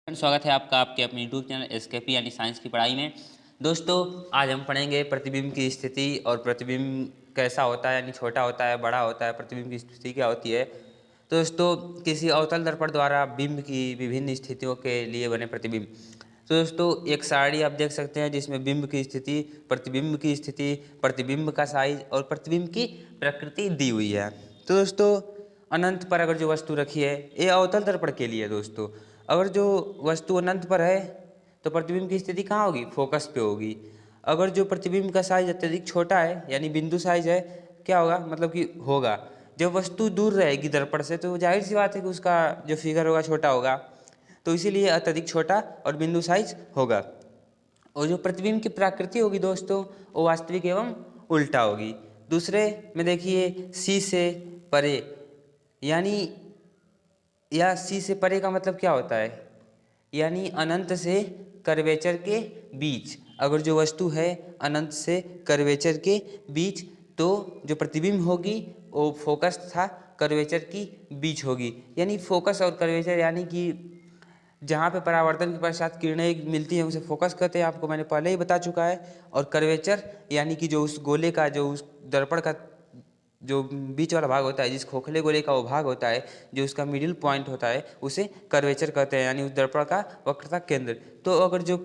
स्वागत है आपका आपके अपने यूट्यूब चैनल एसकेपी यानी साइंस की पढ़ाई में। दोस्तों, आज हम पढ़ेंगे प्रतिबिंब की स्थिति और प्रतिबिंब कैसा होता है, यानी छोटा होता है, बड़ा होता है, प्रतिबिंब की स्थिति क्या होती है। तो दोस्तों, किसी अवतल दर्पण द्वारा बिंब की विभिन्न स्थितियों के लिए बने प्रतिबिंब। तो दोस्तों, एक सारणी आप देख सकते हैं जिसमें बिंब की स्थिति, प्रतिबिंब की स्थिति, प्रतिबिंब का साइज और प्रतिबिंब की प्रकृति दी हुई है। तो दोस्तों, अनंत पर अगर जो वस्तु रखी है, ये अवतल दर्पण के लिए दोस्तों, अगर जो वस्तु अनंत पर है तो प्रतिबिंब की स्थिति कहाँ होगी? फोकस पे होगी। अगर जो प्रतिबिंब का साइज अत्यधिक छोटा है, यानी बिंदु साइज है, क्या होगा? मतलब कि होगा, जब वस्तु दूर रहेगी दर्पण से तो जाहिर सी बात है कि उसका जो फिगर होगा छोटा होगा, तो इसीलिए अत्यधिक छोटा और बिंदु साइज होगा। और जो प्रतिबिंब की प्रकृति होगी दोस्तों, वो वास्तविक एवं उल्टा होगी। दूसरे में देखिए, सी से परे, यानी या सी से परे का मतलब क्या होता है? यानी अनंत से कर्वेचर के बीच। अगर जो वस्तु है अनंत से कर्वेचर के बीच, तो जो प्रतिबिंब होगी वो फोकस तथा कर्वेचर की बीच होगी। यानी फोकस और कर्वेचर, यानी कि जहाँ पे परावर्तन के पश्चात किरणें मिलती हैं उसे फोकस कहते हैं, आपको मैंने पहले ही बता चुका है। और कर्वेचर यानी कि जो उस गोले का, जो उस दर्पण का जो बीच वाला भाग होता है, जिस खोखले गोले का वो भाग होता है, जो उसका मिडिल पॉइंट होता है, उसे कर्वेचर कहते हैं, यानी उस दर्पण का वक्रता केंद्र। तो अगर जो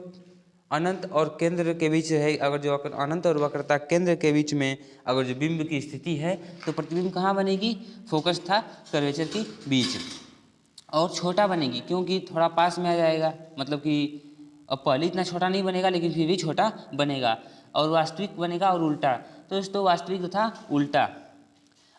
अनंत और केंद्र के बीच है, अगर जो अनंत और वक्रता केंद्र के बीच में अगर जो बिंब की स्थिति है, तो प्रतिबिंब कहाँ बनेगी? फोकस था कर्वेचर के बीच। और छोटा बनेगी क्योंकि थोड़ा पास में आ जाएगा, मतलब कि अब पहले इतना छोटा नहीं बनेगा लेकिन फिर भी छोटा बनेगा। और वास्तविक बनेगा और उल्टा। तो दोस्तों, वास्तविक तथा उल्टा,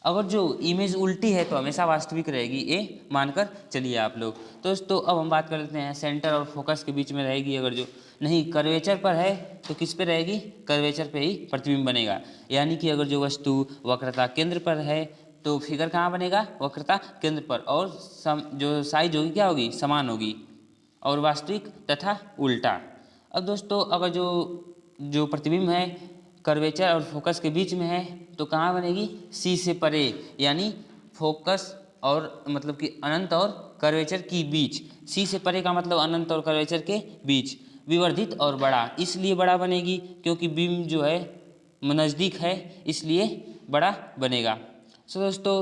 अगर जो इमेज उल्टी है तो हमेशा वास्तविक रहेगी, ये मानकर चलिए आप लोग। तो दोस्तों, अब हम बात कर लेते हैं सेंटर और फोकस के बीच में रहेगी। अगर जो नहीं कर्वेचर पर है तो किस पे रहेगी? कर्वेचर पे ही प्रतिबिंब बनेगा। यानी कि अगर जो वस्तु वक्रता केंद्र पर है तो फिगर कहाँ बनेगा? वक्रता केंद्र पर। और जो साइज होगी क्या होगी? समान होगी। और वास्तविक तथा उल्टा। अब दोस्तों, अगर जो जो प्रतिबिंब है कर्वेचर और फोकस के बीच में है तो कहाँ बनेगी? सी से परे, यानी फोकस और मतलब कि अनंत और कर्वेचर की बीच। सी से परे का मतलब अनंत और कर्वेचर के बीच। विवर्धित और बड़ा, इसलिए बड़ा बनेगी क्योंकि बिंब जो है नज़दीक है, इसलिए बड़ा बनेगा। सो दोस्तों,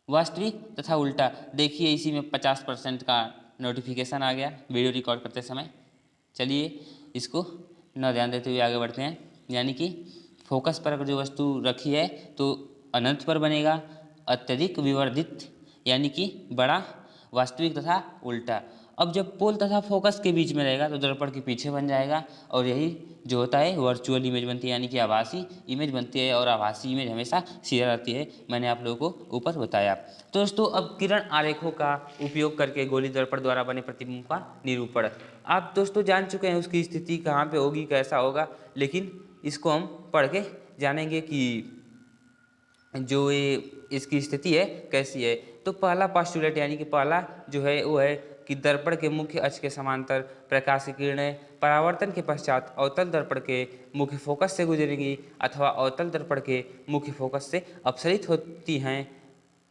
वास्तविक तथा उल्टा देखिए, इसी में 50% का नोटिफिकेशन आ गया वीडियो रिकॉर्ड करते समय। चलिए इसको न ध्यान देते हुए आगे बढ़ते हैं। यानी कि फोकस पर अगर जो वस्तु रखी है तो अनंत पर बनेगा, अत्यधिक विवर्धित यानी कि बड़ा, वास्तविक तथा उल्टा। अब जब पोल तथा फोकस के बीच में रहेगा तो दर्पण के पीछे बन जाएगा, और यही जो होता है वर्चुअल इमेज बनती है, यानी कि आभासी इमेज बनती है। और आभासी इमेज हमेशा सीधा रहती है, मैंने आप लोगों को ऊपर बताया। तो दोस्तों, अब किरण आरेखों का उपयोग करके गोली दर्पण द्वारा बने प्रतिबिंब का निरूपण। आप दोस्तों जान चुके हैं उसकी स्थिति कहाँ पे होगी, कैसा होगा, लेकिन इसको हम पढ़ के जानेंगे कि जो ये इसकी स्थिति है कैसी है। तो पहला पास्टुलेट, यानी कि पहला जो है वो है कि दर्पण के मुख्य अक्ष के समांतर प्रकाश की किरणें परावर्तन के पश्चात अवतल दर्पण के मुख्य फोकस से गुजरेंगी अथवा अवतल दर्पण के मुख्य फोकस से अपसरित होती हैं।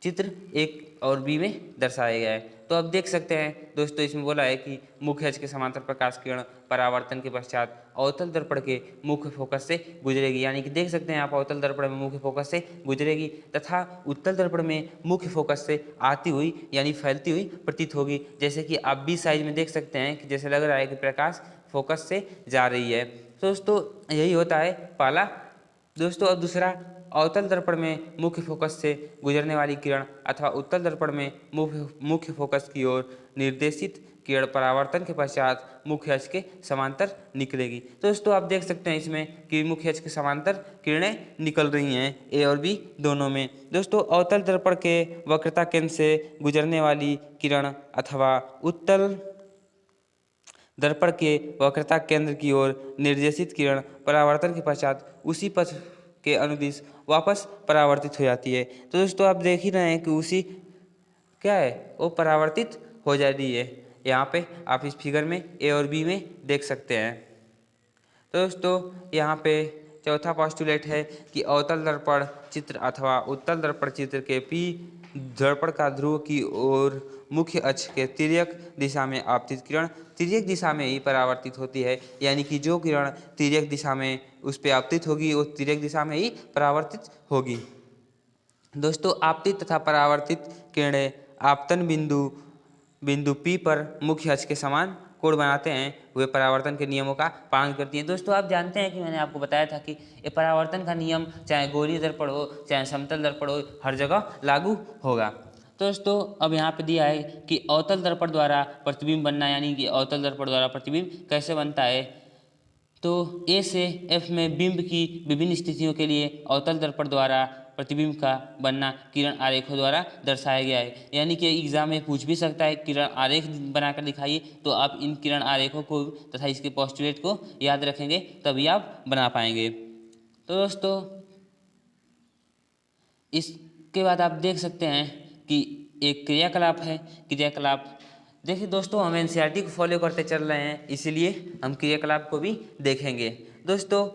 चित्र 1 और बी में दर्शाया गया है। तो अब देख सकते हैं दोस्तों, इसमें बोला है कि मुख्य अक्ष के समांतर प्रकाश किरण परावर्तन के पश्चात अवतल दर्पण के मुख्य फोकस से गुजरेगी। यानी कि देख सकते हैं आप, अवतल दर्पण में मुख्य फोकस से गुजरेगी तथा उत्तल दर्पण में मुख्य फोकस से आती हुई यानी फैलती हुई प्रतीत होगी। जैसे कि आप बी साइज में देख सकते हैं कि जैसे लग रहा है कि प्रकाश फोकस से जा रही है। तो दोस्तों, यही होता है पहला। दोस्तों, अब दूसरा, अवतल दर्पण में मुख्य फोकस से गुजरने वाली किरण अथवा उत्तल दर्पण में मुख्य फोकस की ओर निर्देशित किरण परावर्तन के पश्चात मुख्य अक्ष के समांतर निकलेगी। तो दोस्तों, आप देख सकते हैं इसमें कि मुख्य अक्ष के समांतर किरणें निकल रही हैं, ए और बी दोनों में। दोस्तों, अवतल दर्पण के वक्रता केंद्र से गुजरने वाली किरण अथवा उत्तल दर्पण के वक्रता केंद्र की ओर निर्देशित किरण परावर्तन के पश्चात उसी पथ के अनुदिश वापस परावर्तित हो जाती है। तो दोस्तों, आप देख ही रहे हैं कि उसी क्या है वो परावर्तित हो जा रही है। यहाँ पे आप इस फिगर में ए और बी में देख सकते हैं। तो दोस्तों, यहाँ पे चौथा पोस्टुलेट है कि अवतल दर्पण चित्र अथवा उत्तल दर्पण चित्र के पी दर्पण का ध्रुव की ओर मुख्य अक्ष के तिर्यक दिशा में आपतित किरण तिर्यक दिशा में ही परावर्तित होती है, यानी कि जो किरण तिर्यक दिशा में उस पर आपतित होगी वो तिर्यक दिशा में ही परावर्तित होगी। दोस्तों, आपतित तथा परावर्तित किरणें आपतन बिंदु P पर मुख्य अक्ष के समान कोण बनाते हैं, वे परावर्तन के नियमों का पालन करती हैं। दोस्तों, आप जानते हैं कि मैंने आपको बताया था कि ये परावर्तन का नियम चाहे गोलीय दर्पण हो चाहे समतल दर्पण हो, हर जगह लागू होगा। दोस्तों, अब यहाँ पे दिया है कि अवतल दर्पण द्वारा प्रतिबिंब बनना, यानी कि अवतल दर्पण द्वारा प्रतिबिंब कैसे बनता है। तो ए से एफ में बिंब की विभिन्न स्थितियों के लिए अवतल दर्पण द्वारा प्रतिबिंब का बनना किरण आरेखों द्वारा दर्शाया गया है। यानी कि एग्जाम में पूछ भी सकता है किरण आरेख बनाकर दिखाइए, तो आप इन किरण आरेखों को तथा इसके पोस्टुलेट को याद रखेंगे तभी आप बना पाएंगे। तो दोस्तों, इसके बाद आप देख सकते हैं कि एक क्रियाकलाप है। क्रियाकलाप देखिए दोस्तों, हम एनसीईआरटी को फॉलो करते चल रहे हैं, इसीलिए हम क्रियाकलाप को भी देखेंगे। दोस्तों,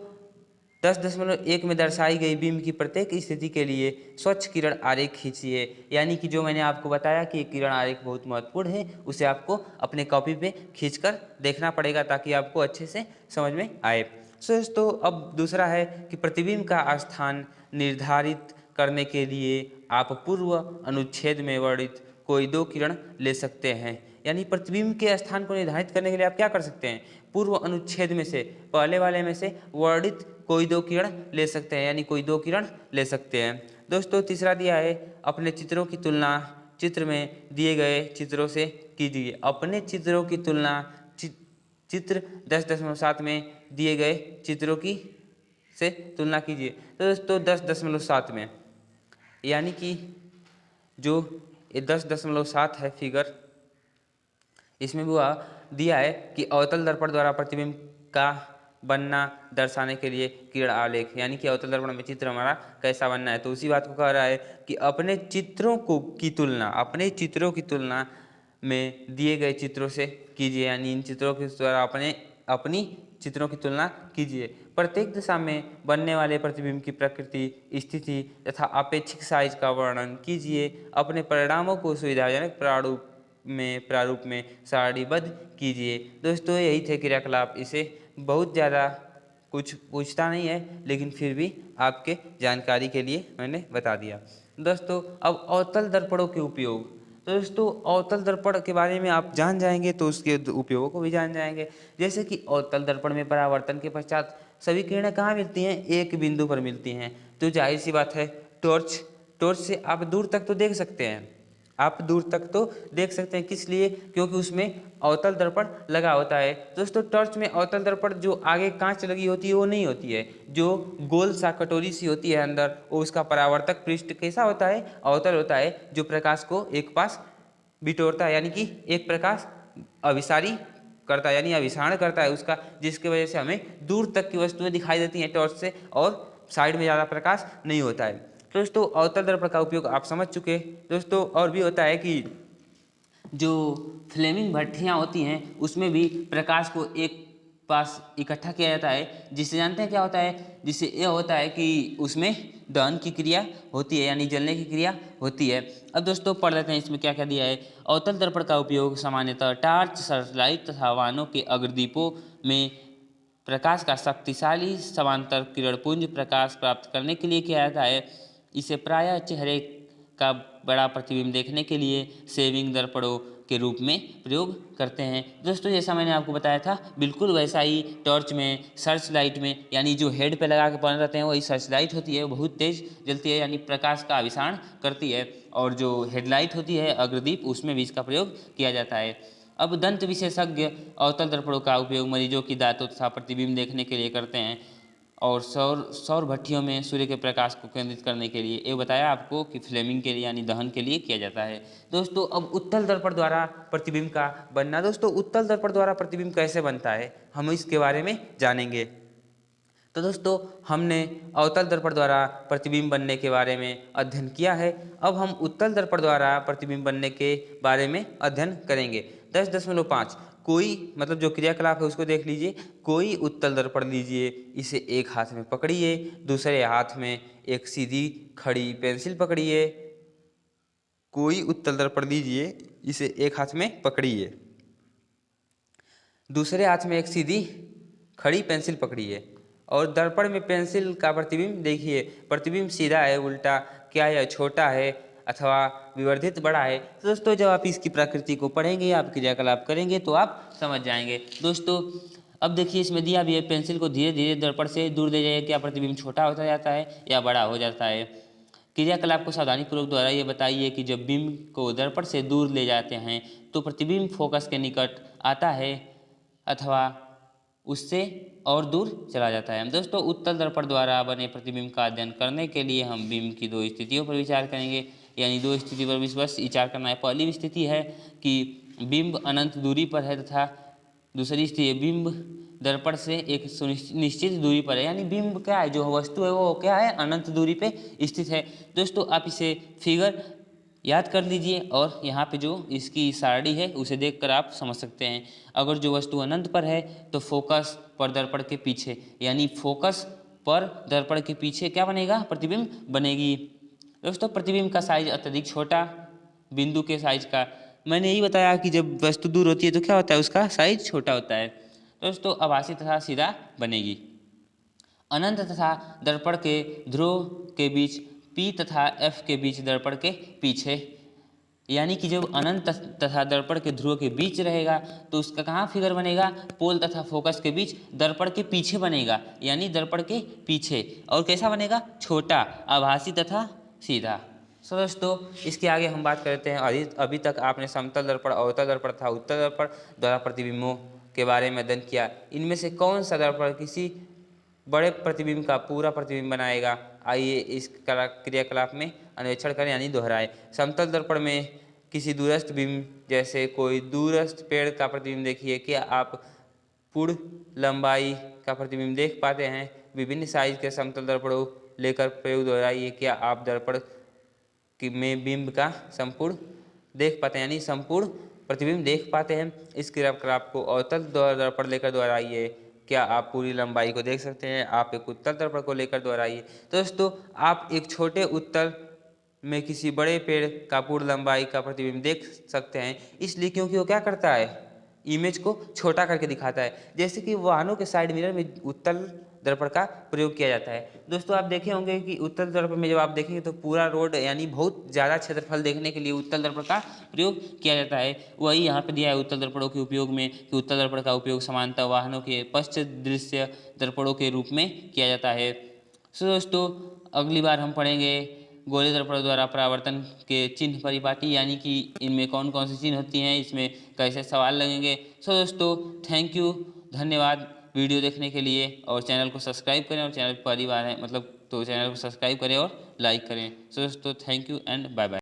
10.1 में दर्शाई गई बिंब की प्रत्येक स्थिति के लिए स्वच्छ किरण आरेख खींचिए। यानी कि जो मैंने आपको बताया कि किरण आरेख बहुत महत्वपूर्ण है, उसे आपको अपने कॉपी पे खींचकर देखना पड़ेगा ताकि आपको अच्छे से समझ में आए। दोस्तों, अब दूसरा है कि प्रतिबिंब का स्थान निर्धारित करने के लिए आप पूर्व अनुच्छेद में वर्णित कोई दो किरण ले सकते हैं। यानी प्रतिबिंब के स्थान को निर्धारित करने के लिए आप क्या कर सकते हैं, पूर्व अनुच्छेद में से पहले वाले में से वर्णित कोई दो किरण ले सकते हैं, यानी कोई दो किरण ले सकते हैं। दोस्तों, तीसरा दिया है अपने चित्रों की तुलना चित्र में दिए गए चित्रों से कीजिए। अपने चित्रों की तुलना चित्र 10.7 में दिए गए चित्रों की से तुलना कीजिए। तो दोस्तों, 10.7 में यानी कि जो 10.7 है फिगर, इसमें भी वह दिया है कि अवतल दर्पण द्वारा प्रतिबिंब का बनना दर्शाने के लिए किरण आलेख, यानी कि अवतल दर्पण में चित्र हमारा कैसा बनना है। तो उसी बात को कह रहा है कि अपने चित्रों की तुलना में दिए गए चित्रों से कीजिए, यानी इन चित्रों के द्वारा अपनी चित्रों की तुलना कीजिए। प्रत्येक दिशा में बनने वाले प्रतिबिंब की प्रकृति, स्थिति तथा अपेक्षित साइज का वर्णन कीजिए। अपने परिणामों को सुविधाजनक प्रारूप में सारणीबद्ध कीजिए। दोस्तों, यही थे क्रियाकलाप। इसे बहुत ज़्यादा कुछ पूछता नहीं है, लेकिन फिर भी आपके जानकारी के लिए मैंने बता दिया। दोस्तों, अब अवतल दर्पणों के उपयोग। तो दोस्तों, अवतल दर्पण के बारे में आप जान जाएंगे तो उसके उपयोगों को भी जान जाएंगे। जैसे कि अवतल दर्पण में परावर्तन के पश्चात सभी किरणें कहाँ मिलती हैं, एक बिंदु पर मिलती हैं। तो जाहिर सी बात है, टॉर्च से आप दूर तक तो देख सकते हैं। किस लिए? क्योंकि उसमें अवतल दर्पण लगा होता है। दोस्तों, टॉर्च में अवतल दर्पण जो आगे कांच लगी होती है वो नहीं होती है, जो गोल सा कटोरी सी होती है अंदर, वो उसका परावर्तक पृष्ठ कैसा होता है, अवतल होता है, जो प्रकाश को एक पास बिटोरता है, यानी कि एक प्रकाश अभिसारी करता है, यानी अभिसारण करता है उसका, जिसकी वजह से हमें दूर तक की वस्तुएं दिखाई देती हैं टॉर्च से, और साइड में ज़्यादा प्रकाश नहीं होता है। दोस्तों, अवतल दर्पण का उपयोग आप समझ चुके। दोस्तों, और भी होता है कि जो फ्लेमिंग भट्ठियाँ होती हैं उसमें भी प्रकाश को एक पास इकट्ठा किया जाता है, जिससे जानते हैं क्या होता है, जिससे यह होता है कि उसमें दहन की क्रिया होती है, यानी जलने की क्रिया होती है। अब दोस्तों, पढ़ लेते हैं इसमें क्या क्या दिया है। अवतल दर्पण का उपयोग सामान्यतः टार्च, सर्चलाइट तथा वाहनों के अग्रदीपों में प्रकाश का शक्तिशाली समांतर किरणपुंज प्रकाश प्राप्त करने के लिए किया जाता है। इसे प्रायः चेहरे का बड़ा प्रतिबिंब देखने के लिए सेविंग दर्पणों के रूप में प्रयोग करते हैं। दोस्तों, जैसा मैंने आपको बताया था, बिल्कुल वैसा ही टॉर्च में, सर्च लाइट में, यानी जो हेड पे लगा के बन रहते हैं वही सर्च लाइट होती है, बहुत तेज जलती है, यानी प्रकाश का अभिसारण करती है। और जो हेडलाइट होती है अग्रदीप, उसमें भी इसका प्रयोग किया जाता है। अब दंत विशेषज्ञ अवतल दर्पणों का उपयोग मरीजों की दांतों तथा प्रतिबिंब देखने के लिए करते हैं, और सौर भट्टियों में सूर्य के प्रकाश को केंद्रित करने के लिए, ये बताया आपको कि फ्लेमिंग के लिए यानी दहन के लिए किया जाता है। दोस्तों, अब उत्तल दर्पण द्वारा प्रतिबिंब का बनना। दोस्तों, उत्तल दर्पण द्वारा प्रतिबिंब कैसे बनता है, हम इसके बारे में जानेंगे। तो दोस्तों, हमने अवतल दर्पण द्वारा प्रतिबिंब बनने के बारे में अध्ययन किया है। अब हम उत्तल दर्पण द्वारा प्रतिबिंब बनने के बारे में अध्ययन करेंगे। 10.5 कोई, मतलब जो क्रियाकलाप है उसको देख लीजिए। कोई उत्तल दर्पण लीजिए, इसे एक हाथ में पकड़िए, दूसरे हाथ में एक सीधी खड़ी पेंसिल पकड़िए, कोई उत्तल दर्पण लीजिए, इसे एक हाथ में पकड़िए, दूसरे हाथ में एक सीधी खड़ी पेंसिल पकड़िए और दर्पण में पेंसिल का प्रतिबिंब देखिए। प्रतिबिंब सीधा है, उल्टा, क्या है, छोटा है अथवा विवर्धित, बड़ा है। तो दोस्तों जब आप इसकी प्रकृति को पढ़ेंगे, आप क्रियाकलाप करेंगे तो आप समझ जाएंगे। दोस्तों अब देखिए इसमें दिया भी है, पेंसिल को धीरे धीरे दर्पण से दूर ले जाइए, क्या प्रतिबिंब छोटा होता जाता है या बड़ा हो जाता है। क्रियाकलाप को सावधानीपूर्वक द्वारा ये बताइए कि जब बिंब को दर्पण से दूर ले जाते हैं तो प्रतिबिंब फोकस के निकट आता है अथवा उससे और दूर चला जाता है। दोस्तों उत्तल दर्पण द्वारा बने प्रतिबिंब का अध्ययन करने के लिए हम बिंब की दो स्थितियों पर विचार करेंगे, यानी दो स्थिति पर बस विचार करना है। पहली स्थिति है कि बिंब अनंत दूरी पर है तथा दूसरी स्थिति बिंब दर्पण से एक निश्चित दूरी पर है, यानी बिंब क्या है, जो वस्तु है वो क्या है, अनंत दूरी पे स्थित है। दोस्तों आप इसे फिगर याद कर लीजिए और यहाँ पे जो इसकी सारणी है उसे देखकर आप समझ सकते हैं। अगर जो वस्तु अनंत पर है तो फोकस पर दर्पण के पीछे, यानी फोकस पर दर्पण के पीछे क्या बनेगा, प्रतिबिंब बनेगी। दोस्तों प्रतिबिंब का साइज अत्यधिक छोटा बिंदु के साइज का, मैंने यही बताया कि जब वस्तु दूर होती है तो क्या होता है, उसका साइज छोटा होता है। दोस्तों आभासी तथा सीधा बनेगी। अनंत तथा दर्पण के ध्रुव के बीच P तथा F के बीच दर्पण के पीछे, यानी कि जब अनंत तथा दर्पण के ध्रुव के बीच रहेगा तो उसका कहाँ फिगर बनेगा, पोल तथा फोकस के बीच दर्पण के पीछे बनेगा, यानी दर्पण के पीछे। और कैसा बनेगा, छोटा, आभासी तथा सीधा। सो दोस्तों इसके आगे हम बात करते हैं। अभी तक आपने समतल दर्पण, अवतल दर्पण तथा उत्तल दर्पण द्वारा प्रतिबिंबों के बारे में अध्ययन किया। इनमें से कौन सा दर्पण किसी बड़े प्रतिबिंब का पूरा प्रतिबिंब बनाएगा, आइए इस क्रियाकलाप में अन्वेषण करें, यानी दोहराए। समतल दर्पण में किसी दूरस्थ बिंब, जैसे कोई दूरस्थ पेड़ का प्रतिबिंब देखिए, क्या आप पूर्ण लंबाई का प्रतिबिंब देख पाते हैं। विभिन्न साइज के समतल दर्पणों लेकर प्रयोग दोहराइए, क्या आप दर्पण में बिंब का संपूर्ण देख पाते हैं, यानी संपूर्ण प्रतिबिंब देख पाते हैं। इस क्रियाकलाप को अवतल दर्पण लेकर दोहराइए, क्या आप पूरी लंबाई को देख सकते हैं। आप एक उत्तल दर्पण को लेकर दोहराइए। दोस्तों आप एक छोटे उत्तल में किसी बड़े पेड़ का पूर्ण लंबाई का प्रतिबिंब देख सकते हैं, इसलिए क्योंकि वो क्या करता है, इमेज को छोटा करके दिखाता है। जैसे कि वाहनों के साइड मिरर में उत्तल दर्पण का प्रयोग किया जाता है। दोस्तों आप देखे होंगे कि उत्तल दर्पण में जब आप देखेंगे तो पूरा रोड, यानी बहुत ज़्यादा क्षेत्रफल देखने के लिए उत्तल दर्पण का प्रयोग किया जाता है। वही यहाँ पे दिया है उत्तल दर्पणों के उपयोग में कि उत्तल दर्पण का उपयोग सामान्यतः वाहनों के पश्च दृश्य दर्पणों के रूप में किया जाता है। सो दोस्तों अगली बार हम पढ़ेंगे गोले दर्पण द्वारा परावर्तन के चिन्ह परिपाटी, यानी कि इनमें कौन कौन सी चिन्ह होती हैं, इसमें कैसे सवाल लगेंगे। सो दोस्तों थैंक यू, धन्यवाद वीडियो देखने के लिए। और चैनल को सब्सक्राइब करें, और चैनल पहली बार है मतलब तो चैनल को सब्सक्राइब करें और लाइक करें। सो दोस्तों thank you and bye bye.